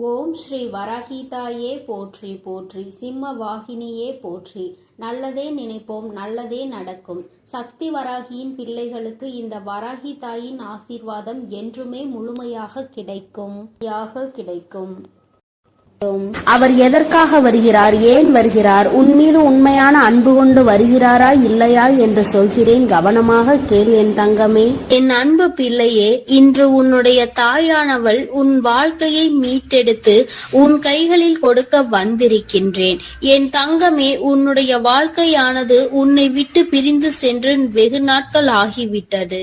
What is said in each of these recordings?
ஓம் ஸ்ரீ வராகிதாயே போற்றி போற்றி, சிம்ம வாகினியே போற்றி. நல்லதே நினைப்போம், நல்லதே நடக்கும். சக்தி வராகியின் பிள்ளைகளுக்கு இந்த வராகி தாயின் ஆசீர்வாதம் என்றுமே முழுமையாக கிடைக்கும். அவர் எதற்காக வருகிறார், ஏன் வருகிறார், உன்மீது உண்மையான அன்பு கொண்டு வருகிறாரா இல்லையா என்று சொல்கிறேன், கவனமாக கேள் என் தங்கமே. என் அன்பு பிள்ளையே, இன்று உன்னுடைய தாயானவள் உன் வாழ்க்கையை மீட்டெடுத்து உன் கைகளில் கொடுக்க வந்திருக்கின்றேன். என் தங்கமே, உன்னுடைய வாழ்க்கையானது உன்னை விட்டு பிரிந்து சென்று வெகு நாட்கள் ஆகிவிட்டது.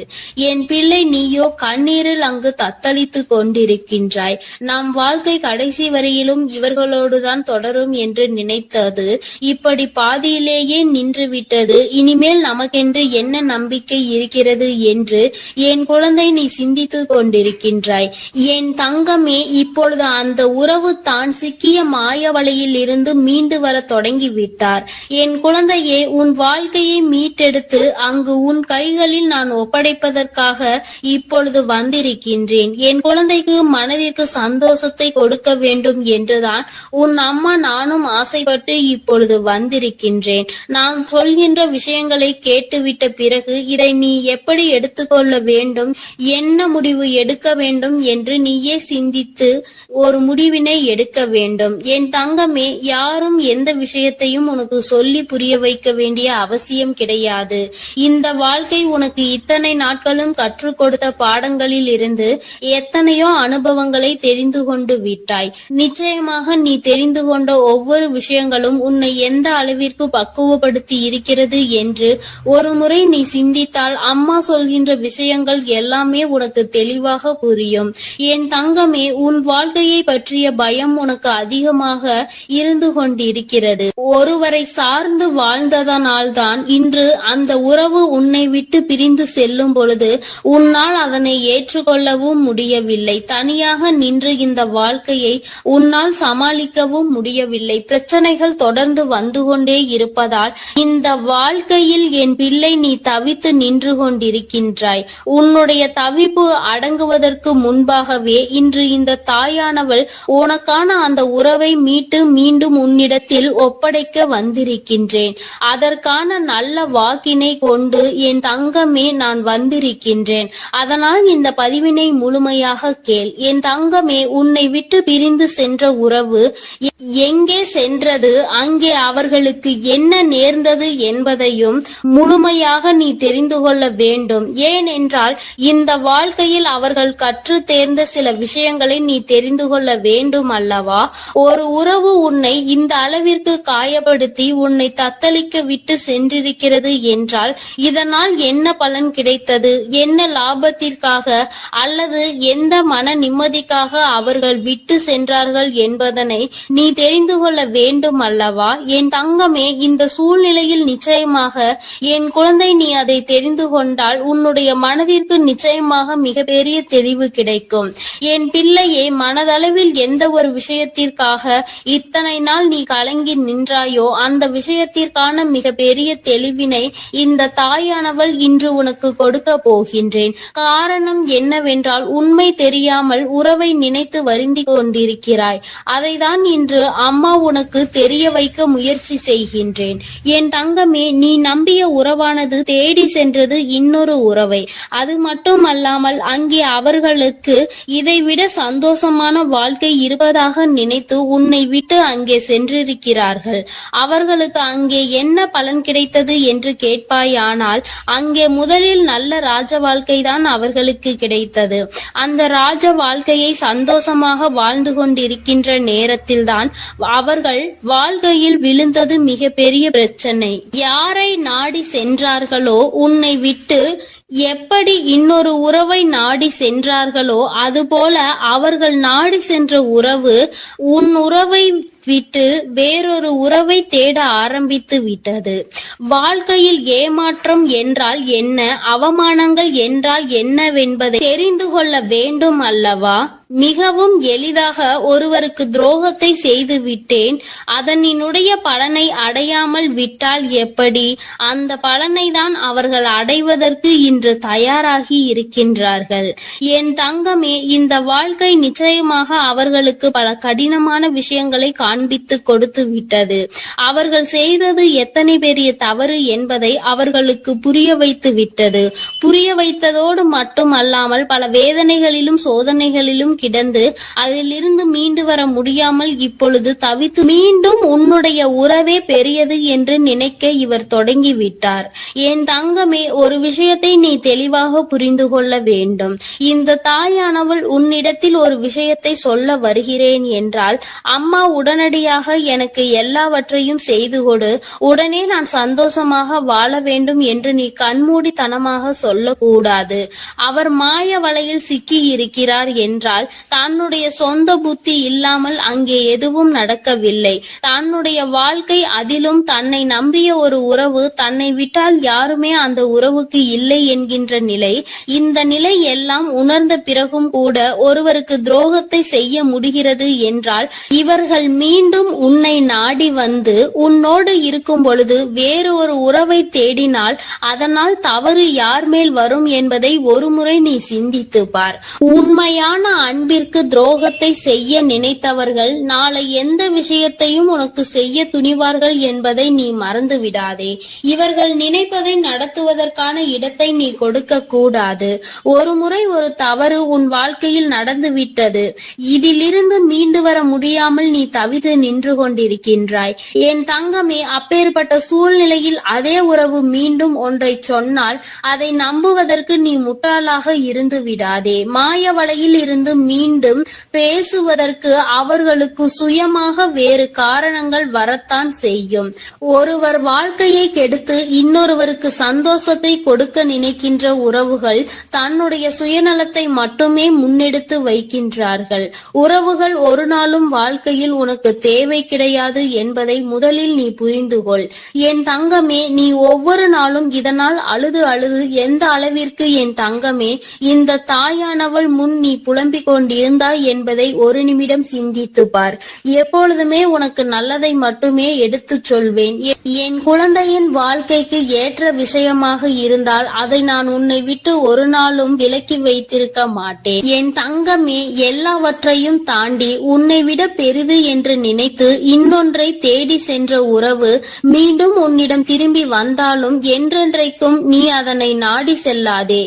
என் பிள்ளை, நீயோ கண்ணீரில் அங்கு தத்தளித்து கொண்டிருக்கின்றாய். நம் வாழ்க்கை கடைசி வரையிலும் இவர்களோடுதான் தொடரும் என்று நினைத்தது இப்படி பாதியிலேயே நின்றுவிட்டது. இனிமேல் நமக்கென்று என்ன நம்பிக்கை இருக்கிறது என்று என் குழந்தை நீ சிந்தித்து கொண்டிருக்கின்றாய். என் தங்கமே, இப்பொழுது அந்த உறவு தான் சிக்கிய மாயவலையில் இருந்து மீண்டு வர தொடங்கிவிட்டார். என் குழந்தையே, உன் வாழ்க்கையை மீட்டெடுத்து அங்கு உன் கைகளில் நான் ஒப்படைப்பதற்காக இப்பொழுது வந்திருக்கின்றேன். என் குழந்தைக்கு மனதிற்கு சந்தோஷத்தை கொடுக்க வேண்டும் என்றுதான் உன் அம்மா நானும் ஆசைப்பட்டு இப்பொழுது வந்திருக்கின்றேன். நான் சொல்கின்ற விஷயங்களை கேட்டுவிட்ட பிறகு இதை நீ எப்படி எடுத்துக்கொள்ள வேண்டும், என்ன முடிவு எடுக்க வேண்டும் என்று நீயே சிந்தித்து ஒரு முடிவினை எடுக்க வேண்டும். என் தங்கமே, யாரும் எந்த விஷயத்தையும் உனக்கு சொல்லி புரிய வைக்க வேண்டிய அவசியம் கிடையாது. இந்த வாழ்க்கை உனக்கு இத்தனை நாட்களும் கற்றுக் கொடுத்த பாடங்களில் இருந்து எத்தனையோ அனுபவங்களை தெரிந்து கொண்டு விட்டாய். நிச்சயமாக நீ தெரிந்து கொண்ட ஒவ்வொரு விஷயங்களும் உன்னை எந்த அளவிற்கு பக்குவப்படுத்தி இருக்கிறது என்று ஒரு முறை நீ சிந்தித்தால் அம்மா சொல்கின்ற விஷயங்கள் எல்லாமே உனக்கு தெளிவாக புரியும். என் தங்கமே, உன் வாழ்க்கையை பற்றிய பயம் உனக்கு அதிகமாக இருந்து கொண்டிருக்கிறது. ஒருவரை சார்ந்து வாழ்ந்ததனால்தான் இன்று அந்த உறவு உன்னை விட்டு பிரிந்து செல்லும் பொழுது உன்னால் அதனை ஏற்றுக்கொள்ளவும் முடியவில்லை. தனியாக நின்று இந்த வாழ்க்கையை உன்னால் சமாளிக்கவும் முடியவில்லை. பிரச்சனைகள் தொடர்ந்து வந்து கொண்டே இருப்பதால் இந்த வாழ்க்கையில் என் பிள்ளை நீ தவித்து நின்று கொண்டிருக்கின்றாய். உன்னுடைய தவிப்பு அடங்குவதற்கு முன்பாகவே இன்று இந்த தாயானவள் உனக்கான அந்த உறவை மீட்டு மீண்டும் உன்னிடத்தில் ஒப்படைக்க வந்திருக்கின்றேன். அதற்கான நல்ல வாக்கினை கொண்டு என் தங்கமே நான் வந்திருக்கின்றேன். அதனால் இந்த பதிவினை முழுமையாக கேள். என் தங்கமே, உன்னை விட்டு பிரிந்து சென்ற உறவு எங்கே சென்றது, அங்கே அவர்களுக்கு என்ன நேர்ந்தது என்பதையும் முழுமையாக நீ தெரிந்து கொள்ள வேண்டும். ஏனென்றால் இந்த வாழ்க்கையில் அவர்கள் கற்று தேர்ந்த சில விஷயங்களை நீ தெரிந்து கொள்ள வேண்டும் அல்லவா? ஒரு உறவு உன்னை இந்த அளவிற்கு காயப்படுத்தி உன்னை தத்தளிக்க விட்டு சென்றிருக்கிறது என்றால் இதனால் என்ன பலன் கிடைத்தது, என்ன லாபத்திற்காக அல்லது எந்த மன நிம்மதிக்காக அவர்கள் விட்டு சென்றார்கள் என்பதனை நீ தெரிந்து கொள்ள வேண்டும் அல்லவா? என் தங்கமே, இந்த சூழ்நிலையில் நிச்சயமாக என் குழந்தை நீ அதை தெரிந்து கொண்டால் உன்னுடைய மனதிற்கு நிச்சயமாக மிகப்பெரிய தெளிவு கிடைக்கும். என் பிள்ளையே, மனதளவில் எந்த ஒரு விஷயத்திற்காக இத்தனை நாள் நீ கலங்கி நின்றாயோ அந்த விஷயத்திற்கான மிகப்பெரிய தெளிவினை இந்த தாயானவள் இன்று உனக்கு கொடுக்க போகின்றேன். காரணம் என்னவென்றால் உண்மை தெரியாமல் உறவை நினைத்து வருந்தி கொண்டிருக்கிறாய். அதைதான் இன்று அம்மா உனக்கு தெரிய வைக்க முயற்சி செய்கின்றேன். என் தங்கமே, நீ நம்பிய உறவானது தேடி சென்றது இன்னொரு உறவை. அது மட்டுமல்லாமல் அங்கே அவர்களுக்கு இதைவிட சந்தோஷமான வாழ்க்கை இருப்பதாக நினைத்து உன்னை விட்டு அங்கே சென்றிருக்கிறார்கள். அவர்களுக்கு அங்கே என்ன பலன் கிடைத்தது என்று கேட்பாயானால் அங்கே முதலில் நல்ல ராஜ வாழ்க்கை தான் அவர்களுக்கு கிடைத்தது. அந்த ராஜ வாழ்க்கையை சந்தோஷமாக வாழ்ந்து கொண்டிருக்கின்ற நேரத்தில் தான் அவர்கள் வாழ்க்கையில் விழுந்தது மிகப்பெரிய பிரச்சனை. யாரை நாடி சென்றார்களோ, உன்னை விட்டு எப்படி இன்னொரு உறவை நாடி சென்றார்களோ அதுபோல அவர்கள் நாடி சென்ற உறவு உன் உறவை விட்டு வேறொரு உறவை தேட ஆரம்பித்து விட்டது. வாழ்க்கையில் ஏமாற்றம் என்றால் என்ன, அவமானங்கள் என்றால் என்னவென்பதை தெரிந்து கொள்ள வேண்டும் அல்லவா? மிகவும் எளிதாக ஒருவருக்கு துரோகத்தை செய்து விட்டேன், அதனினுடைய பலனை அடையாமல் விட்டால் எப்படி? அந்த பலனை தான் அவர்கள் அடைவதற்கு இன்று தயாராகி இருக்கின்றார்கள். என் தங்கமே, இந்த வாழ்க்கை நிச்சயமாக அவர்களுக்கு பல கடினமான விஷயங்களை காண்பித்து கொடுத்து விட்டது. அவர்கள் செய்தது எத்தனை பெரிய தவறு என்பதை அவர்களுக்கு புரிய வைத்து விட்டது. புரிய வைத்ததோடு மட்டுமல்லாமல் பல வேதனைகளிலும் சோதனைகளிலும் கிடந்து அதிலிருந்து மீண்டு வர முடியாமல் இப்பொழுது தவித்து மீண்டும் உன்னுடைய உறவே பெரியது என்று நினைக்க இவர் தொடங்கிவிட்டார். என் தங்கமே, ஒரு விஷயத்தை நீ தெளிவாக புரிந்து கொள்ள வேண்டும். இந்த தாயானவள் உன்னிடத்தில் ஒரு விஷயத்தை சொல்ல வருகிறேன் என்றால், அம்மா உடனடியாக எனக்கு எல்லாவற்றையும் செய்து கொடு, உடனே நான் சந்தோஷமாக வாழ வேண்டும் என்று நீ கண்மூடித்தனமாக சொல்லக்கூடாது. அவர் மாய வலையில் சிக்கி இருக்கிறார் என்றால் தன்னுடைய சொந்த புத்தி இல்லாமல் அங்கே எதுவும் நடக்கவில்லை. தன்னுடைய வாழ்க்கை, அதிலும் தன்னை நம்பிய ஒரு உறவு, தன்னை விட்டால் யாருமே அந்த உறவுக்கு இல்லை என்கின்ற நிலை. இந்த நிலை எல்லாம் உணர்ந்த பிறகும் கூட ஒருவருக்கு துரோகத்தை செய்ய முடிகிறது என்றால், இவர்கள் மீண்டும் உன்னை நாடி வந்து உன்னோடு இருக்கும் பொழுது வேறு ஒரு உறவை தேடினால் அதனால் தவறு யார் மேல் வரும் என்பதை ஒருமுறை நீ சிந்தித்து பார். உண்மையான அன்பிற்கு துரோகத்தை செய்ய நினைத்தவர்கள் நாளை எந்த விஷயத்தையும் உனக்கு செய்ய துணிவார்கள் என்பதை நீ மறந்து விடாதே. இவர்கள் நினைப்பதை நடத்துவதற்கான இடத்தை நீ கொடுக்க கூடாது. ஒரு முறை ஒரு தவறு உன் வாழ்க்கையில் நடந்து விட்டது. இதிலிருந்து மீண்டு வர முடியாமல் நீ தவித்து நின்று கொண்டிருக்கின்றாய். என் தங்கமே, அப்பேற்பட்ட சூழ்நிலையில் அதே உறவு மீண்டும் ஒன்றை சொன்னால் அதை நம்புவதற்கு நீ முட்டாளாக இருந்து விடாதே. மாய வலையில் இருந்து மீண்டும் பேசுவதற்கு அவர்களுக்கு சுயமாக வேறு காரணங்கள் வரத்தான் செய்யும். ஒருவர் வாழ்க்கையை கெடுத்து இன்னொருவருக்கு சந்தோஷத்தை கொடுக்க நினைக்கின்ற உறவுகள் தன்னுடைய சுயநலத்தை மட்டுமே முன்னெடுத்து வைக்கின்றார்கள். உறவுகள் ஒரு நாளும் வாழ்க்கையில் உனக்கு தேவை கிடையாது என்பதை முதலில் நீ புரிந்து கொள். என் தங்கமே, நீ ஒவ்வொரு நாளும் இதனால் அழுது அழுது எந்த அளவிற்கு என் தங்கமே இந்த தாயானவள் முன் நீ புலம்பிக் கொண்டிருந்தாய் என்பதை ஒரு நிமிடம் சிந்தித்து பார். எப்பொழுதுமே உனக்கு நல்லதை மட்டுமே எடுத்துச் சொல்வேன். என் குழந்தையின் வாழ்க்கைக்கு ஏற்ற விஷயமாக இருந்தால் அதை நான் உன்னை விட்டு ஒரு நாளும் விலக்கி வைத்திருக்க மாட்டேன். என் தங்கமே, எல்லாவற்றையும் தாண்டி உன்னை விட பெரிது என்று நினைத்து இன்னொன்றை தேடி சென்ற உறவு மீண்டும் உன்னிடம் திரும்பி வந்தாலும் என்றென்றைக்கும் நீ அதனை நாடி செல்லாதே.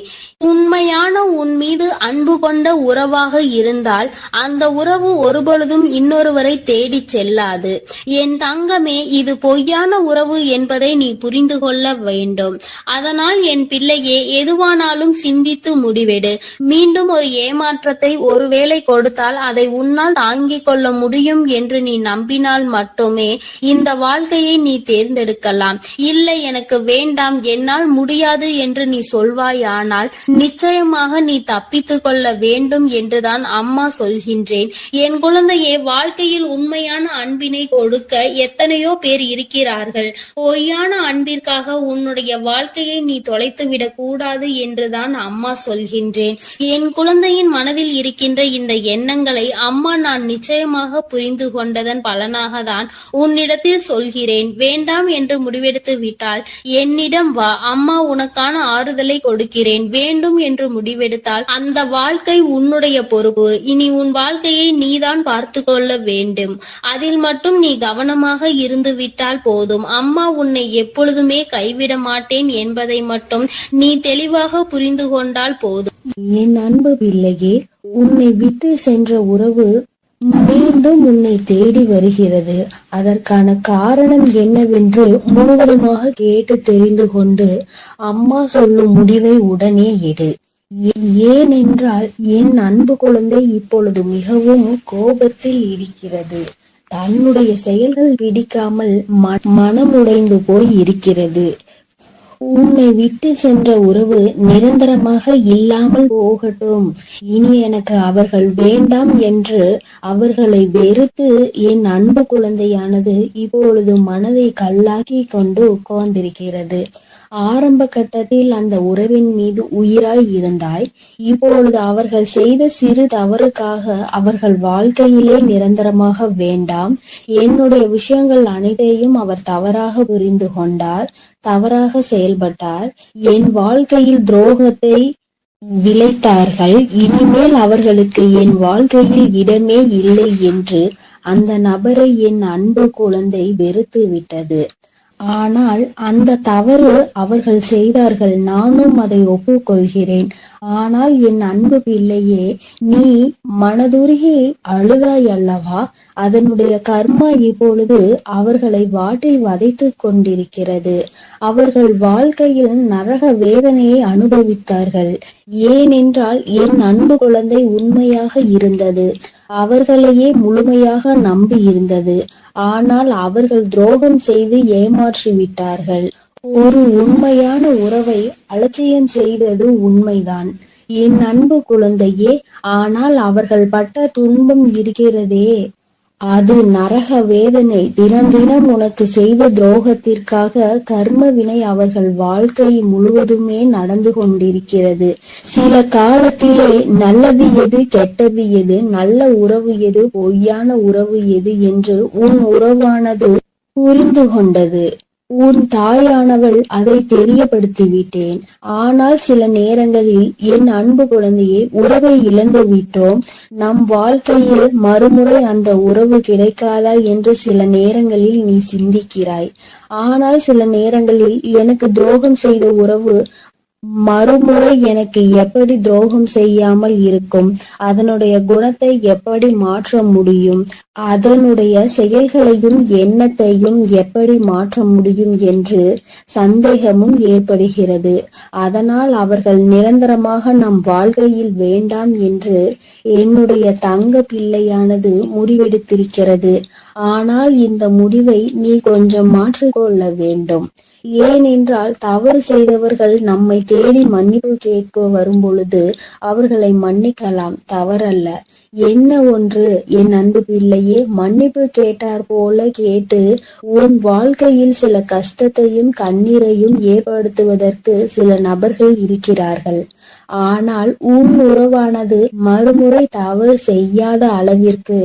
உண்மையான உன் மீது அன்பு கொண்ட உறவாக இருந்தால் அந்த உறவு ஒருபொழுதும் இன்னொருவரை தேடி செல்லாது. என் தங்கமே, இது பொய்யான உறவு என்பதை நீ புரிந்து கொள்ள வேண்டும். அதனால் என் பிள்ளையே, எதுவானாலும் சிந்தித்து முடிவெடு. மீண்டும் ஒரு ஏமாற்றத்தை ஒருவேளை கொடுத்தால் அதை உன்னால் தாங்கிக் கொள்ள முடியும் என்று நீ நம்பினால் மட்டுமே இந்த வாழ்க்கையை நீ தேர்ந்தெடுக்கலாம். இல்லை, எனக்கு வேண்டாம், என்னால் முடியாது என்று நீ சொல்வாயானால் நிச்சயமாக நீ தப்பித்துக் கொள்ள வேண்டும் என்றுதான் அம்மா சொல்கின்றேன். என் குழந்தையே, வாழ்க்கையில் உண்மையான அன்பினை கொடுக்க எத்தனையோ பேர் இருக்கிறார்கள். பொய்யான அன்பிற்காக உன்னுடைய வாழ்க்கையை நீ தொலைத்துவிடக் கூடாது என்றுதான் அம்மா சொல்கின்றேன். என் குழந்தையின் மனதில் இருக்கின்ற இந்த எண்ணங்களை அம்மா நான் நிச்சயமாக புரிந்து கொண்டதன் பலனாக தான் உன்னிடத்தில் சொல்கிறேன். வேண்டாம் என்று முடிவெடுத்து விட்டால் என்னிடம் வா, அம்மா உனக்கான ஆறுதலை கொடுக்கிறேன். வேண்டும் என்று முடிவெடுத்தால் அந்த வாழ்க்கை உன்னுடைய பொறுப்பு. இனி உன் வாழ்க்கையை நீதான் பார்த்து கொள்ள வேண்டும். அதில் மட்டும் நீ கவனமாக இருந்து விட்டால் போதும். அம்மா உன்னை எப்பொழுதுமே கைவிட மாட்டேன் என்பதை மட்டும் நீ தெளிவாக புரிந்து கொண்டால் போதும். என் அன்பு பிள்ளையே, உன்னை விட்டு சென்ற உறவு மீண்டும் உன்னை தேடி வருகிறது. அதற்கான காரணம் என்னவென்று முழுவதுமாக கேட்டு தெரிந்து கொண்டு அம்மா சொல்லும் முடிவை உடனே எடு. ஏனென்றால் என் அன்பு குழந்தை இப்பொழுது மிகவும் கோபத்தில் இருக்கிறது. தன்னுடைய செயல்கள் பிடிக்காமல் மனமுடைந்து போய் இருக்கிறது. உன்னை விட்டு சென்ற உறவு நிரந்தரமாக இல்லாமல் போகட்டும். இனி எனக்கு அவர்கள் வேண்டாம் என்று அவர்களை வெறுத்து என் அன்பு குழந்தையானது இப்பொழுது மனதை கல்லாக்கி கொண்டு உட்கார்ந்திருக்கிறது. ஆரம்ப கட்டத்தில் அந்த உறவின் மீது உயிராய் இருந்தாய். இப்பொழுது அவர்கள் செய்த சிறு தவறுக்காக அவர்கள் வாழ்க்கையிலே நிரந்தரமாக வேண்டாம். என்னுடைய விஷயங்கள் அனைத்தையும் அவர் தவறாக புரிந்து கொண்டார், தவறாக செயல்பட்டார், என் வாழ்க்கையில் துரோகத்தை விளைத்தார்கள். இனிமேல் அவர்களுக்கு என் வாழ்க்கையில் இடமே இல்லை என்று அந்த நபரை என் அன்பு குழந்தை வெறுத்து விட்டது. ஆனால் அந்த தவறு அவர்கள் செய்தார்கள், நானும் அதை ஒப்புக்கொள்கிறேன். ஆனால் என் அன்பு பிள்ளையே, நீ மனதுருகி அழுதாய் அல்லவா? அதனுடைய கர்மா இப்பொழுது அவர்களை வாட்டி வதைத்து கொண்டிருக்கிறது. அவர்கள் வாழ்க்கையில் நரக வேதனையை அனுபவித்தார்கள். ஏனென்றால் என் அன்பு குழந்தை உண்மையாக இருந்தது, அவர்களையே முழுமையாக நம்பி இருந்தது. ஆனால் அவர்கள் துரோகம் செய்து ஏமாற்றி விட்டார்கள். ஒரு உண்மையான உறவை அலட்சியம் செய்தது உண்மைதான் என் அன்பு குழந்தையே. ஆனால் அவர்கள் பட்ட துன்பம் இருக்கிறதே, அது நரக வேதனை. தினம் தினம் உனக்கு செய்த துரோகத்திற்காக கர்ம வினை அவர்கள் வாழ்க்கை முழுவதுமே நடந்து கொண்டிருக்கிறது. சில காலத்திலே நல்லது எது, கெட்டது எது, நல்ல உறவு எது, பொய்யான உறவு எது என்று உன் உறவானது புரிந்து கொண்டது. உன் தாயானவள் அதை தெரியப்படுத்தி விட்டேன். ஆனால் சில நேரங்களில் என் அன்பு குழந்தையை உறவை இழந்து விட்டோம். நம் வாழ்க்கையில் மறுமுறை அந்த உறவு கிடைக்காதா என்று சில நேரங்களில் நீ சிந்திக்கிறாய். ஆனால் சில நேரங்களில் எனக்கு துரோகம் செய்த உறவு மறுமுறை எனக்கு எப்படி துரோகம் செய்யாமல் இருக்கும், அதனுடைய குணத்தை எப்படி மாற்ற முடியும், அதனுடைய செயல்களையும் எண்ணத்தையும் எப்படி மாற்ற முடியும் என்று சந்தேகமும் ஏற்படுகிறது. அதனால் அவர்கள் நிரந்தரமாக நம் வாழ்க்கையில் வேண்டாம் என்று என்னுடைய தங்க பிள்ளையானது முடிவெடுத்திருக்கிறது. ஆனால் இந்த முடிவை நீ கொஞ்சம் மாற்றிக்கொள்ள வேண்டும். ஏனென்றால் தவறு செய்தவர்கள் நம்மை தேடி மன்னிப்பு கேட்க வரும் பொழுது அவர்களை மன்னிக்கலாம், தவறல்ல. என்ன ஒன்று என் அன்பு பிள்ளையே, மன்னிப்பு கேட்டார் போல கேட்டு உன் வாழ்க்கையில் சில கஷ்டத்தையும் கண்ணீரையும் ஏற்படுத்துவதற்கு சில நபர்கள் இருக்கிறார்கள். ஆனால் உன் உறவானது மறுமுறை தவறு செய்யாத அளவிற்கு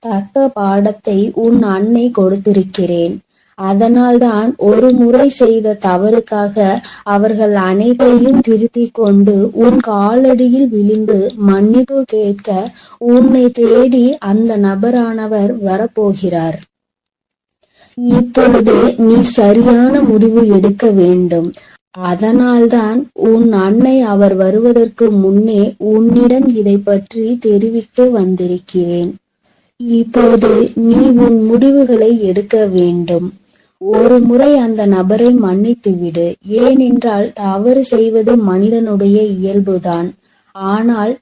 தக்க பாடத்தை உன் அன்னை கொடுத்திருக்கிறேன். அதனால்தான் ஒரு முறை செய்த தவறுக்காக அவர்கள் அனைத்தையும் திருத்திக் கொண்டு உன் காலடியில் விழுந்து மன்னிப்பு கேட்க உன்னை தேடி அந்த நபரானவர் வரப்போகிறார். இப்பொழுது நீ சரியான முடிவு எடுக்க வேண்டும். அதனால்தான் உன் அன்னை அவர் வருவதற்கு முன்னே உன்னிடம் இதை பற்றி தெரிவிக்க வந்திருக்கிறேன். இப்போது நீ உன் முடிவுகளை எடுக்க வேண்டும். ஒரு முறை அந்த நபரை மன்னித்து விடு. ஏனென்றால் தவறு செய்வது மனிதனுடைய இயல்புதான். ஆனால்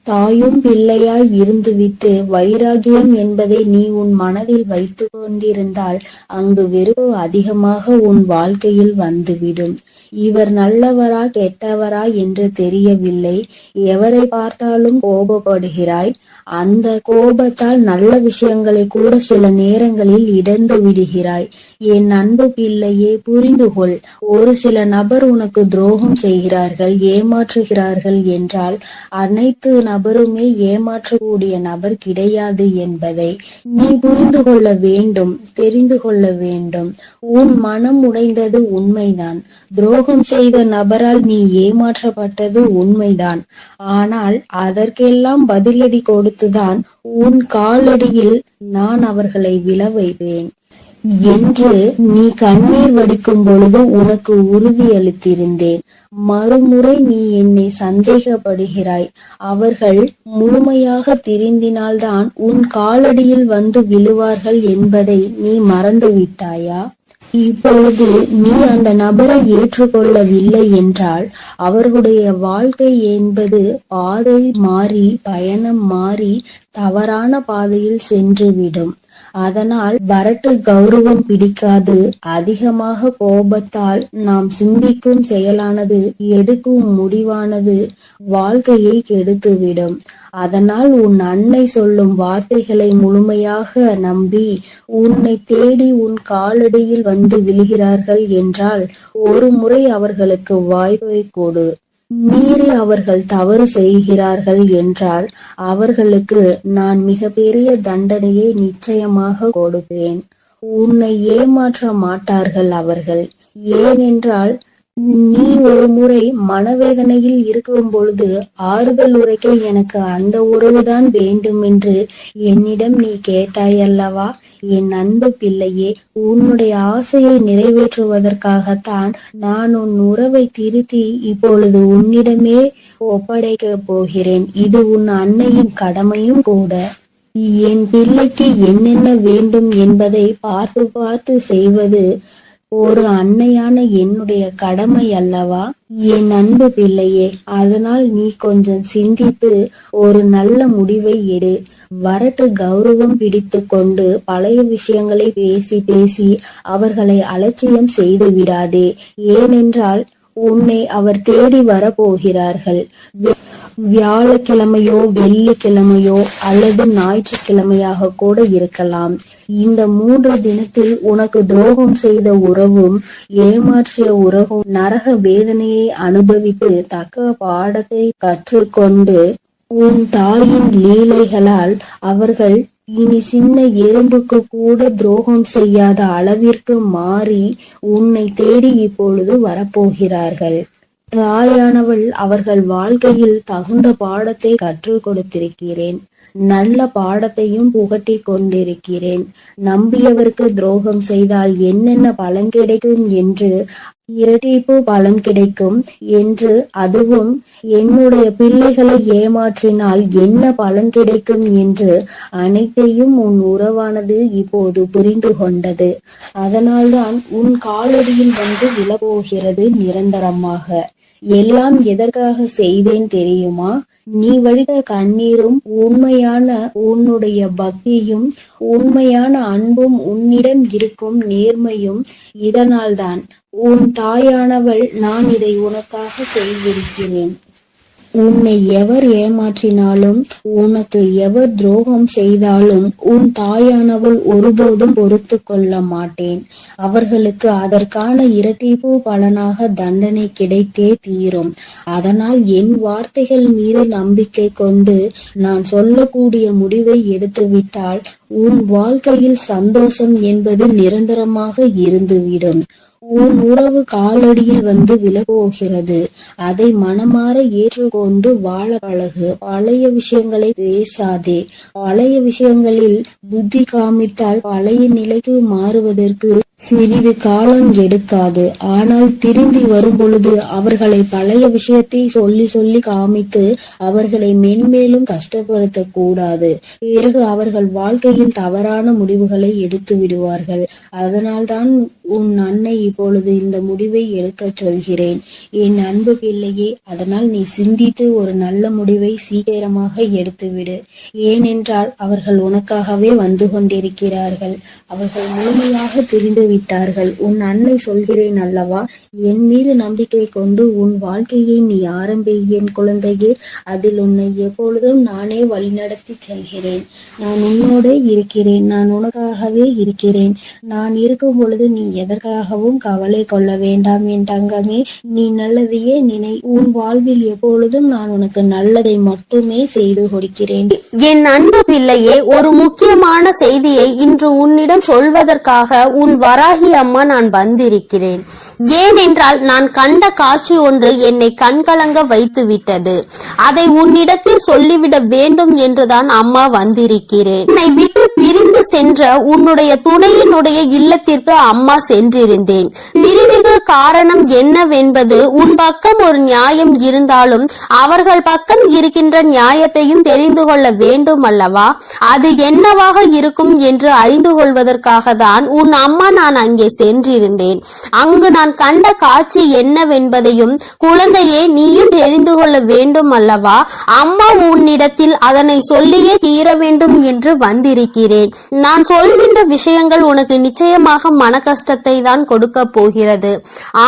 தாயும் பிள்ளையாய் இருந்துவிட்டு வைராகியம் என்பதை நீ உன் மனதில் வைத்து கொண்டிருந்தால் அங்கு வெறுப்பு அதிகமாக உன் வாழ்க்கையில் வந்துவிடும். இவர் நல்லவரா கெட்டவரா என்று தெரியவில்லை. எவரை பார்த்தாலும் கோபப்படுகிறாய். அந்த கோபத்தால் நல்ல விஷயங்களை கூட சில நேரங்களில் இழந்து விடுகிறாய். என் அன்பு பிள்ளையே, புரிந்துகொள். ஒரு சில நபர் உனக்கு துரோகம் செய்கிறார்கள், ஏமாற்றுகிறார்கள் என்றால் அனைத்து நபருமே ஏமாற்றக்கூடிய நபர் கிடையாது என்பதை நீ புரிந்து கொள்ள வேண்டும், தெரிந்து கொள்ள வேண்டும். உன் மனம் உடைந்தது உண்மைதான். துரோகம் செய்த நபரால் நீ ஏமாற்றப்பட்டது உண்மைதான். ஆனால் அதற்கெல்லாம் பதிலடி கொடுத்துதான் உன் காலடியில் நான் அவர்களை விழ வைப்பேன் என்று நீ கண்ணீர் வடிக்கும் பொழுது உனக்கு உறுதியளித்திருந்தேன். மறுமுறை நீ என்னை சந்தேகப்படுகிறாய். அவர்கள் முழுமையாக திருந்தினால்தான் உன் காலடியில் வந்து விழுவார்கள் என்பதை நீ மறந்து விட்டாயா? இப்பொழுது நீ அந்த நபரை ஏற்றுக்கொள்ளவில்லை என்றால் அவர்களுடைய வாழ்க்கை என்பது பாதை மாறி, பயணம் மாறி தவறான பாதையில் சென்றுவிடும். அதனால் வரட்டு கௌரவம் பிடிக்காது. அதிகமாக கோபத்தால் நாம் சிந்திக்கும் செயலானது, எடுக்கும் முடிவானது வாழ்க்கையை கெடுத்துவிடும். அதனால் உன் அன்னை சொல்லும் வார்த்தைகளை முழுமையாக நம்பி உன்னை தேடி உன் காலடியில் வந்து விழுகிறார்கள் என்றால் ஒரு முறை அவர்களுக்கு வாய்ப்பை கொடு. மீறி அவர்கள் தவறு செய்கிறார்கள் என்றால் அவர்களுக்கு நான் மிகப்பெரிய தண்டனையை நிச்சயமாக கொடுப்பேன். உன்னை ஏமாற்ற மாட்டார்கள் அவர்கள். ஏனென்றால் நீ ஒரு முறை மனவேதனையில் இருக்கும் பொழுது ஆறுதல் உரைக்க எனக்கு அந்த உறவுதான் வேண்டும் என்று என்னிடம் நீ கேட்டாய் அல்லவா? என் அன்பு பிள்ளையே, உன்னுடைய ஆசையை நிறைவேற்றுவதற்காகத்தான் நான் உன் உறவை திருத்தி இப்பொழுது உன்னிடமே ஒப்படைக்க போகிறேன். இது உன் அன்னையின் கடமையும் கூட. என் பிள்ளைக்கு என்னென்ன வேண்டும் என்பதை பார்த்து பார்த்து செய்வது ஒரு அன்னையான என்னுடைய கடமை அல்லவா? என் அன்பு பிள்ளையே, அதனால் நீ கொஞ்சம் சிந்தித்து ஒரு நல்ல முடிவை எடு. வரட்டு கௌரவம் பிடித்து கொண்டு பழைய விஷயங்களை பேசி பேசி அவர்களை அலட்சியம் செய்து விடாதே. ஏனென்றால் உன்னை அவர் தேடி வரப்போகிறார்கள். வியாழக்கிழமையோ வெள்ளிக்கிழமையோ அல்லது ஞாயிற்றுக்கிழமையாக கூட இருக்கலாம். இந்த 3 தினத்தில் உனக்கு துரோகம் செய்த உறவும் ஏமாற்றிய உறவும் நரக வேதனையை அனுபவித்து தக்க பாடத்தை கற்றுக்கொண்டு உன் தாயின் லீலைகளால் அவர்கள் இனி சின்ன எறும்புக்கு கூட துரோகம் செய்யாத அளவிற்கு மாறி உன்னை தேடி இப்பொழுது வரப்போகிறார்கள். தாயானவள் அவர்கள் வாழ்க்கையில் தகுந்த பாடத்தை கற்றுக் கொடுத்திருக்கிறேன். நல்ல பாடத்தையும் புகட்டி கொண்டிருக்கிறேன். நம்பியவருக்கு துரோகம் செய்தால் என்னென்ன பலன் கிடைக்கும் என்று, இரட்டிப்பு பலன் கிடைக்கும் என்று, அதுவும் என்னுடைய பிள்ளைகளை ஏமாற்றினால் என்ன பலன் கிடைக்கும் என்று அனைத்தையும் உன் உறவானது இப்போது புரிந்து கொண்டது. அதனால்தான் உன் காலடியில் வந்து விழப்போகிறது நிரந்தரமாக. எல்லாம் எதற்காக செய்தேன் தெரியுமா? நீ வடித்த கண்ணீரும் உண்மையான உன்னுடைய பக்தியும் உண்மையான அன்பும் உன்னிடம் இருக்கும் நேர்மையும் இதனால்தான். உன் தாயானவள் நான் இதை உனக்காக செய்திருக்கிறேன். உன்னை எவர் ஏமாற்றினாலும் உனக்கு எவர் துரோகம் செய்தாலும் உன் தாயானவள் ஒருபோதும் பொறுத்து கொள்ள மாட்டேன். அவர்களுக்கு அதற்கான இரட்டிப்பு பலனாக தண்டனை கிடைத்தே தீரும். அதனால் என் வார்த்தைகள் மீது நம்பிக்கை கொண்டு நான் சொல்லக்கூடிய முடிவை எடுத்துவிட்டால் உன் வாழ்க்கையில் சந்தோஷம் என்பது நிரந்தரமாக இருந்துவிடும். உன் உறவு காலடியில் வந்து விலகப்போகிறது. அதை மனமாற ஏற்றுக்கொண்டு வாழ பழகு. பழைய விஷயங்களை பேசாதே. பழைய விஷயங்களில் புத்தி காமித்தால் பழைய நிலைக்கு மாறுவதற்கு சிறிது காலம் எடுக்காது. ஆனால் திரும்பி வரும் பொழுது அவர்களை பழைய விஷயத்தை சொல்லி சொல்லி காமித்து அவர்களை மென்மேலும் கஷ்டப்படுத்த கூடாது. பிறகு அவர்கள் வாழ்க்கையில் தவறான முடிவுகளை எடுத்து விடுவார்கள். அதனால்தான் உன் அன்னை இப்பொழுது இந்த முடிவை எடுக்க சொல்கிறேன். என் அன்பு பிள்ளையே, அதனால் நீ சிந்தித்து ஒரு நல்ல முடிவை சீக்கிரமாக எடுத்துவிடு. ஏனென்றால் அவர்கள் உனக்காகவே வந்து கொண்டிருக்கிறார்கள். அவர்கள் முழுமையாக தெரிந்து விட்டார்கள். உன் அன்னை சொல்கிறேன் அல்லவா, என் மீது நம்பிக்கை கொண்டு உன் வாழ்க்கையை நீ ஆரம்பி என் குழந்தையே. அதில் உன்னை எப்பொழுதும் நானே வழிநடத்தி செல்கிறேன். நான் உன்னோடே இருக்கிறேன். நான் உனக்காகவே இருக்கிறேன். நான் இருக்கும் பொழுது நீ எதற்காகவும் கவலை கொள்ள வேண்டாம் என் தங்கமே. நீ நல்லதையே நினை. உன் வாழ்வில் எப்பொழுதும் நான் உனக்கு நல்லதை மட்டுமே செய்து கொடுக்கிறேன். என் அன்பு பிள்ளையே, ஒரு முக்கியமான செய்தியை இன்று உன்னிடம் சொல்வதற்காக உன் வராகி அம்மா நான் வந்திருக்கிறேன். ஏனென்றால் நான் கண்ட காட்சி ஒன்று என்னை கண்கலங்க வைத்து விட்டது. அதை உன்னிடத்தில் சொல்லிவிட வேண்டும் என்றுதான் அம்மா வந்திருக்கிறேன். என்னை விட்டு பிரிந்து சென்ற உன்னுடைய துணையினுடைய இல்லத்திற்கு அம்மா சென்றிருந்தேன். பிரிவுக்கு காரணம் என்னவென்பது உன் பக்கம் ஒரு நியாயம் இருந்தாலும் அவர்கள் பக்கம் இருக்கின்ற நியாயத்தையும் தெரிந்து கொள்ள வேண்டும் அல்லவா? அது என்னவாக இருக்கும் என்று அறிந்து கொள்வதற்காக தான் உன் அம்மா நான் அங்கே சென்றிருந்தேன். அங்கு நான் கண்ட காட்சி என்னவென்பதையும் குழந்தையே நீயும் தெரிந்து கொள்ள வேண்டும் அல்லவா? அம்மா உன்னிடத்தில் அதனை சொல்லியே தீர வேண்டும் என்று வந்திருக்கிறேன். நான் சொல்கின்ற விஷயங்கள் உனக்கு நிச்சயமாக மன கஷ்டத்தை தான் கொடுக்க போகிறது.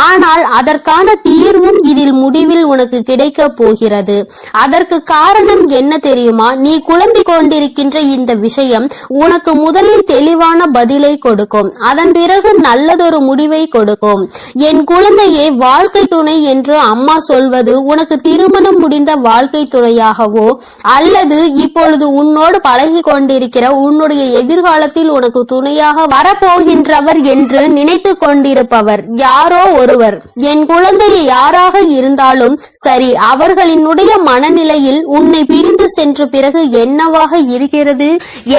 ஆனால் அதற்கான தீர்வும் இதில் முடிவில் உனக்கு கிடைக்க போகிறது. அதற்கு காரணம் என்ன தெரியுமா? நீ குழம்பிக் கொண்டிருக்கின்ற இந்த விஷயம் உனக்கு முதலில் தெளிவான பதிலை கொடுக்கும். அதன் பிறகு பிறகு நல்லதொரு முடிவை கொடுக்கும். என் குழந்தையே, வாழ்க்கை துணை என்று அம்மா சொல்வது உனக்கு திருமணம் முடிந்த வாழ்க்கை துணையாகவோ அல்லது இப்பொழுது உன்னோடு பழகி கொண்டிருக்கிற உன்னுடைய எதிர்காலத்தில் உனக்கு துணையாக வரப்போகின்றவர் என்று நினைத்து கொண்டிருப்பவர் யாரோ ஒருவர். என் குழந்தையை யாராக இருந்தாலும் சரி, அவர்களினுடைய மனநிலையில் உன்னை பிரிந்து சென்ற பிறகு என்னவாக இருக்கிறது,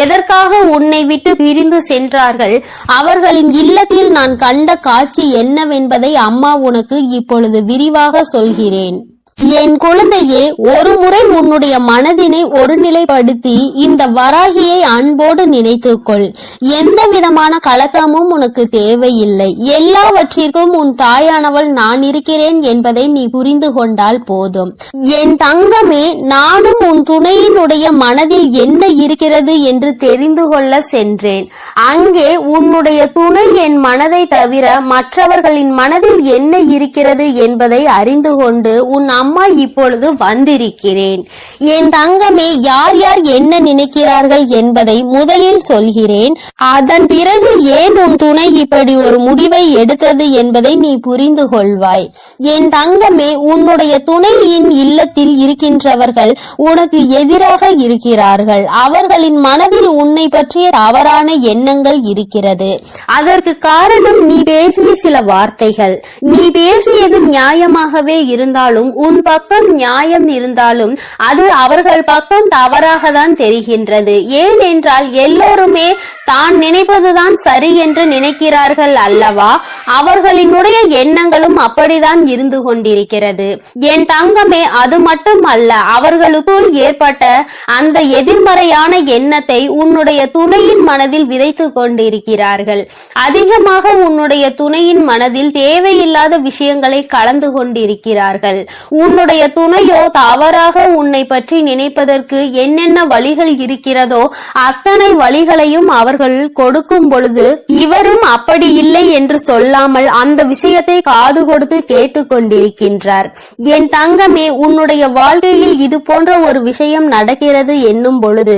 எதற்காக உன்னை விட்டு பிரிந்து சென்றார்கள், அவர்களின் இல்லத்தில் நான் கண்ட காட்சி என்னவென்பதை அம்மா உனக்கு இப்பொழுது விரிவாக சொல்கிறேன். என் குழந்தையே, ஒரு முறை உன்னுடைய மனதினை ஒருநிலைப்படுத்தி இந்த வராகியை அன்போடு நினைத்துக்கொள். எந்த விதமான கலக்கமும் உனக்கு தேவையில்லை. எல்லாவற்றிற்கும் உன் தாயானவள் நான் இருக்கிறேன் என்பதை நீ புரிந்து கொண்டால் போதும். என் தங்கமே, நானும் உன் துணையினுடைய மனதில் என்ன இருக்கிறது என்று தெரிந்து கொள்ள சென்றேன். அங்கே உன்னுடைய துணை என் மனதை தவிர மற்றவர்களின் மனதில் என்ன இருக்கிறது என்பதை அறிந்து கொண்டு உன் அம்மா இப்பொழுது வந்திருக்கிறேன். என் தங்கமே, யார் யார் என்ன நினைக்கிறார்கள் என்பதை முதலில் சொல்கிறேன். அதன் பிறகு ஏன் உன் துணை இப்படி ஒரு முடிவை எடுத்தது என்பதை நீ புரிந்து கொள்வாய். என் தங்கமே, உன்னுடைய துணையின் இல்லத்தில் இருக்கின்றவர்கள் உனக்கு எதிராக இருக்கிறார்கள். அவர்களின் மனதில் உன்னை பற்றிய தவறான எண்ணங்கள் இருக்கிறது. அதற்கு காரணம் நீ பேசிய சில வார்த்தைகள். நீ பேசியது நியாயமாகவே இருந்தாலும், உன் பக்கம் நியாயம் இருந்தாலும் அது அவர்கள் பக்கம் தவறாக தான் தெரிகின்றது. ஏனென்றால் எல்லோருமே தான் நினைப்பதுதான் சரி என்று நினைக்கிறார்கள் அல்லவா? அவர்களினுடைய எண்ணங்களும் அப்படிதான் இருந்து கொண்டிருக்கிறது. என் தங்கமே, அது மட்டும் அல்ல, அவர்களுக்குள் ஏற்பட்ட அந்த எதிர்மறையான எண்ணத்தை உன்னுடைய துணையின் மனதில் விதைத்து கொண்டிருக்கிறார்கள். அதிகமாக உன்னுடைய துணையின் மனதில் தேவையில்லாத விஷயங்களை கலந்து கொண்டிருக்கிறார்கள். உன்னுடைய துணையோ தவறாக உன்னை பற்றி நினைப்பதற்கு என்னென்ன வழிகள் இருக்கிறதோ அத்தனை வழிகளையும் அவர்கள் கொடுக்கும் பொழுது இவரும் அப்படி இல்லை என்று சொல்லாமல் அந்த விஷயத்தை காது கொடுத்து கேட்டுக்கொண்டிருக்கின்றார். என் தங்கமே, உன்னுடைய வாழ்க்கையில் இது போன்ற ஒரு விஷயம் நடக்கிறது என்னும் பொழுது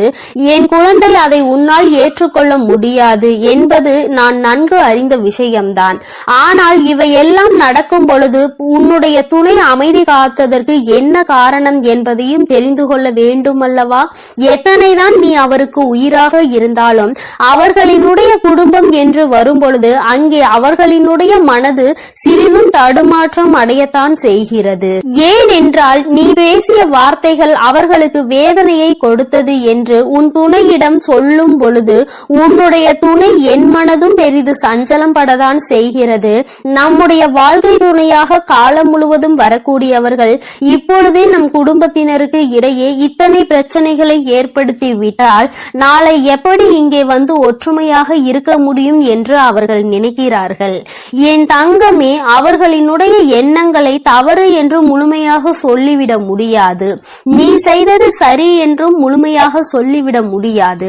என் குழந்தை அதை உன்னால் ஏற்றுக்கொள்ள முடியாது என்பது நான் நன்கு அறிந்த விஷயம்தான். ஆனால் இவையெல்லாம் நடக்கும் பொழுது உன்னுடைய துணை அமைதி காத்ததற்கு என்ன காரணம் என்பதையும் தெரிந்து கொள்ள வேண்டும் அல்லவா? எத்தனைதான் நீ அவருக்கு உயிராக இருந்தாலும் அவர்களினுடைய குடும்பம் என்று வரும் பொழுது அங்கே அவர்களினுடைய மனது சிறிதும் தடுமாற்றம் அடையத்தான் செய்கிறது. ஏனென்றால் நீ பேசிய வார்த்தைகள் அவர்களுக்கு வேதனையை கொடுத்தது என்று உன் துணையிடம் சொல்லும் பொழுது உன்னுடைய துணை என் மனதும் பெரிது சஞ்சலம் படத்தான் செய்கிறது. நம்முடைய வாழ்க்கை துணையாக காலம் முழுவதும் வரக்கூடியவர்கள் இப்பொழுதே நம் குடும்பத்தினருக்கு இடையே இத்தனை பிரச்சனைகளை ஏற்படுத்தி விட்டால் நாளை எப்படி இங்கே வந்து ஒற்றுமையாக இருக்க முடியும் என்று அவர்கள் நினைக்கிறார்கள். என் தங்கமே, அவர்களினுடைய எண்ணங்களை தவறு என்று முழுமையாக சொல்லிவிட முடியாது. நீ செய்தது சரி என்றும் முழுமையாக சொல்லிவிட முடியாது.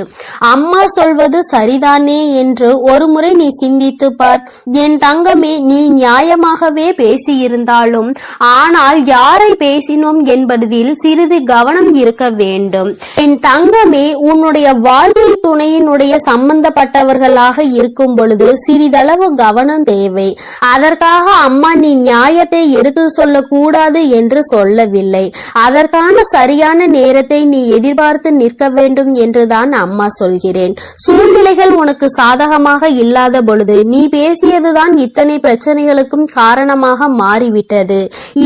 அம்மா சொல்வது சரிதானே என்று ஒரு முறை நீ சிந்தித்து பார். என் தங்கமே, நீ நியாயமாகவே பேசியிருந்தாலும் ஆனால் யாரை பேசினோம் என்பதில் சிறிது கவனம் இருக்க வேண்டும். என் தங்கமே, உன்னுடைய வாழ்க்கை துணையினுடைய சம்பந்தப்பட்டவர்களாக இருக்கும் பொழுது சிறிதளவு கவனம் தேவை. அதற்காக அம்மா நீ நியாயத்தை எடுத்து சொல்ல கூடாது என்று சொல்லவில்லை. அதற்கான சரியான நேரத்தை நீ எதிர்பார்த்து நிற்க வேண்டும் என்றுதான் அம்மா சொல்கிறேன். சூழ்நிலைகள் உனக்கு சாதகமாக இல்லாத பொழுது நீ பேசியதுதான் இத்தனை பிரச்சனைகளுக்கும் காரணமாக மாறிவிட்டது.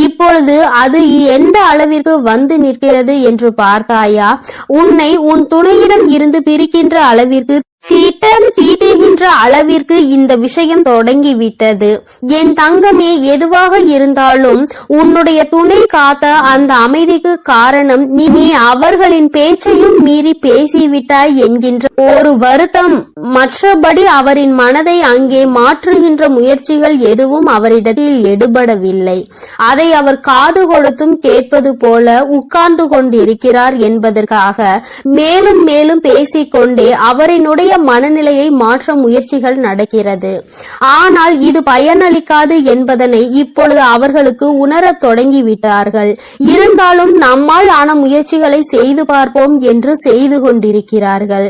இப்பொழுது அது எந்த அளவிற்கு வந்து நிற்கிறது என்று பார்த்தாயா? உன்னை உன் துணையிடம் இருந்து பிரிக்கின்ற அளவிற்கு சீட்டம் தீட்டுகின்ற அளவிற்கு இந்த விஷயம் தொடங்கிவிட்டது. என் தங்கமே, எதுவாக இருந்தாலும் உன்னுடைய துணை காத்த அந்த அமைதிக்கு காரணம் நீ அவர்களின் பேச்சையும் மீறி பேசிவிட்டாய் என்கின்ற ஒரு வருத்தம். மற்றபடி அவரின் மனதை அங்கே மாற்றுகின்ற முயற்சிகள் எதுவும் அவரிடத்தில் எடுபடவில்லை. அதை அவர் காது கொடுத்தும் கேட்பது போல உட்கார்ந்து கொண்டிருக்கிறார் என்பதற்காக மேலும் மேலும் பேசிக்கொண்டே அவரினுடைய மனநிலையை மாற்ற முயற்சிகள் நடக்கிறது. ஆனால் இது பயனளிக்காது என்பதனை இப்பொழுது அவர்களுக்கு உணரத் தொடங்கிவிட்டார்கள். இருந்தாலும் நம்மால் ஆன முயற்சிகளை செய்து பார்ப்போம் என்று செய்து கொண்டிருக்கிறார்கள்.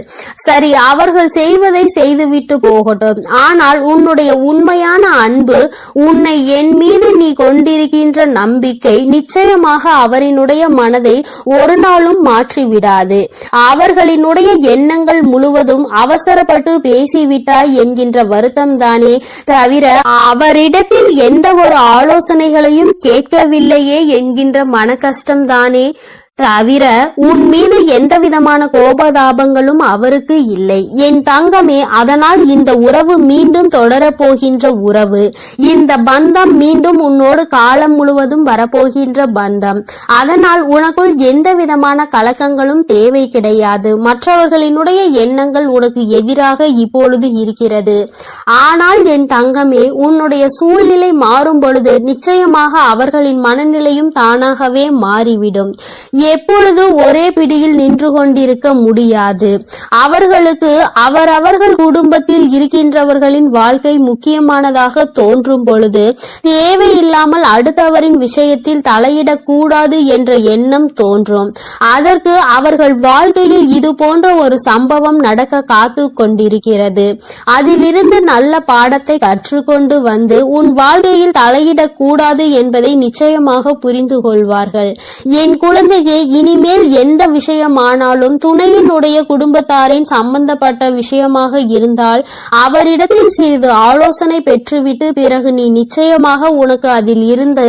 சரி, அவர்கள் செய்வது செய்வதை செய்துவிட்டு போகட்டும். ஆனால் உன்னுடைய உண்மையான அன்பு, உன்னை என் மீது நீ கொண்டிருக்கின்ற நம்பிக்கை நிச்சயமாக அவரினுடைய மனதை ஒரு நாளும் மாற்றிவிடாது. அவர்களினுடைய எண்ணங்கள் முழுவதும் அவசரப்பட்டு பேசிவிட்டாய் என்கின்ற வருத்தம் தானே தவிர அவரிடத்தில் எந்த ஒரு ஆலோசனைகளையும் கேட்கவில்லையே என்கின்ற மன கஷ்டம் தானே தவிர உன் மீது எந்த விதமான கோபதாபங்களும் அவருக்கு இல்லை. என் தங்கமே, அதனால் இந்த உறவு மீண்டும் தொடரப்போகின்ற உறவு, இந்த பந்தம் மீண்டும் உன்னோடு காலம் முழுவதும் வரப்போகின்ற பந்தம். அதனால் உனக்குள் எந்த விதமான கலக்கங்களும் தேவை கிடையாது. மற்றவர்களினுடைய எண்ணங்கள் உனக்கு எதிராக இப்பொழுது இருக்கிறது. ஆனால் என் தங்கமே, உன்னுடைய சூழ்நிலை மாறும் பொழுது நிச்சயமாக அவர்களின் மனநிலையும் தானாகவே மாறிவிடும். எப்பொழுது ஒரே பிடியில் நின்று கொண்டிருக்க முடியாது. அவர்களுக்கு அவரவர்கள் குடும்பத்தில் இருக்கின்றவர்களின் வாழ்க்கை முக்கியமானதாக தோன்றும் பொழுது தேவையில்லாமல் அடுத்தவரின் விஷயத்தில் தலையிடக்கூடாது என்ற எண்ணம் தோன்றும். அதற்கு அவர்கள் வாழ்க்கையில் இது போன்ற ஒரு சம்பவம் நடக்க காத்து கொண்டிருக்கிறது. அதிலிருந்து நல்ல பாடத்தை கற்றுக்கொண்டு வந்து உன் வாழ்க்கையில் தலையிடக்கூடாது என்பதை நிச்சயமாக புரிந்து கொள்வார்கள். என் குழந்தையே, இனிமேல் எந்த விஷயமானாலும் துணையினுடைய குடும்பத்தாரின் சம்பந்தப்பட்ட விஷயமாக இருந்தால் அவரிடத்தில் சிறிது ஆலோசனை பெற்றுவிட்டு பிறகு நீ நிச்சயமாக உனக்கு அதில் இருந்து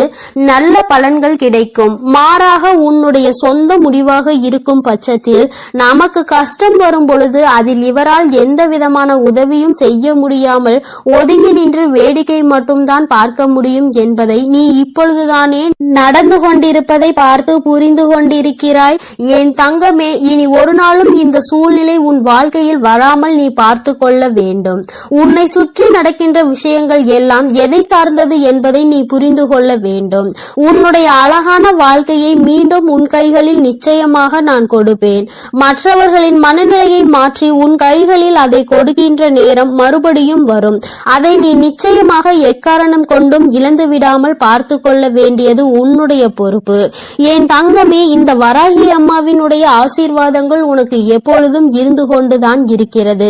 நல்ல பலன்கள் கிடைக்கும். மாறாக உன்னுடைய சொந்த முடிவாக இருக்கும் பட்சத்தில் நமக்கு கஷ்டம் வரும் பொழுது அதில் இவரால் எந்த விதமான உதவியும் செய்ய முடியாமல் ஒதுங்கி நின்று வேடிக்கை மட்டும்தான் பார்க்க முடியும் என்பதை நீ இப்பொழுதுதானே நடந்து கொண்டிருப்பதை பார்த்து புரிந்து கொண்டிருக்கிறாய். என் தங்கமே, இனி ஒரு நாளும் இந்த சூழ்நிலை உன் வாழ்க்கையில் வராமல் நீ பார்த்து கொள்ள வேண்டும். உன்னை சுற்றி நடக்கின்ற விஷயங்கள் எல்லாம் எதை சார்ந்தது என்பதை நீ புரிந்து கொள்ள வேண்டும். உன்னுடைய அழகான வாழ்க்கையை மீண்டும் உன் கைகளில் நிச்சயமாக நான் கொடுப்பேன். மற்றவர்களின் மனநிலையை மாற்றி உன் கைகளில் அதை கொடுக்கின்ற நேரம் மறுபடியும் வரும். அதை நீ நிச்சயமாக எக்காரணம் கொண்டும் இழந்து விடாமல் பார்த்து கொள்ள வேண்டியது உன்னுடைய பொறுப்பு. என் தங்கமே, இந்த வராகி அம்மாவினுடைய ஆசீர்வாதங்கள் உனக்கு எப்பொழுதும் இருந்து கொண்டுதான் இருக்கிறது.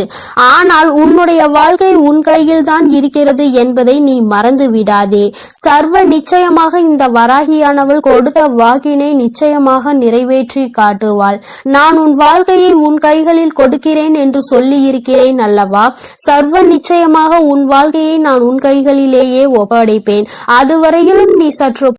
ஆனால் உன்னுடைய வாழ்க்கை உன் கையில் தான் இருக்கிறது என்பதை நீ மறந்து விடாதே. சர்வ நிச்சயமாக இந்த வராகியானவள் கொடுத்த வாக்கினை நிச்சயமாக நிறைவேற்றி காட்டுவாள். நான் உன் வாழ்க்கையை உன் கைகளில் கொடுக்கிறேன் என்று சொல்லி இருக்கிறேன் அல்லவா? சர்வ நிச்சயமாக உன் வாழ்க்கையை நான் உன் கைகளிலேயே ஒப்படைப்பேன். அதுவரையிலும் நீ சற்று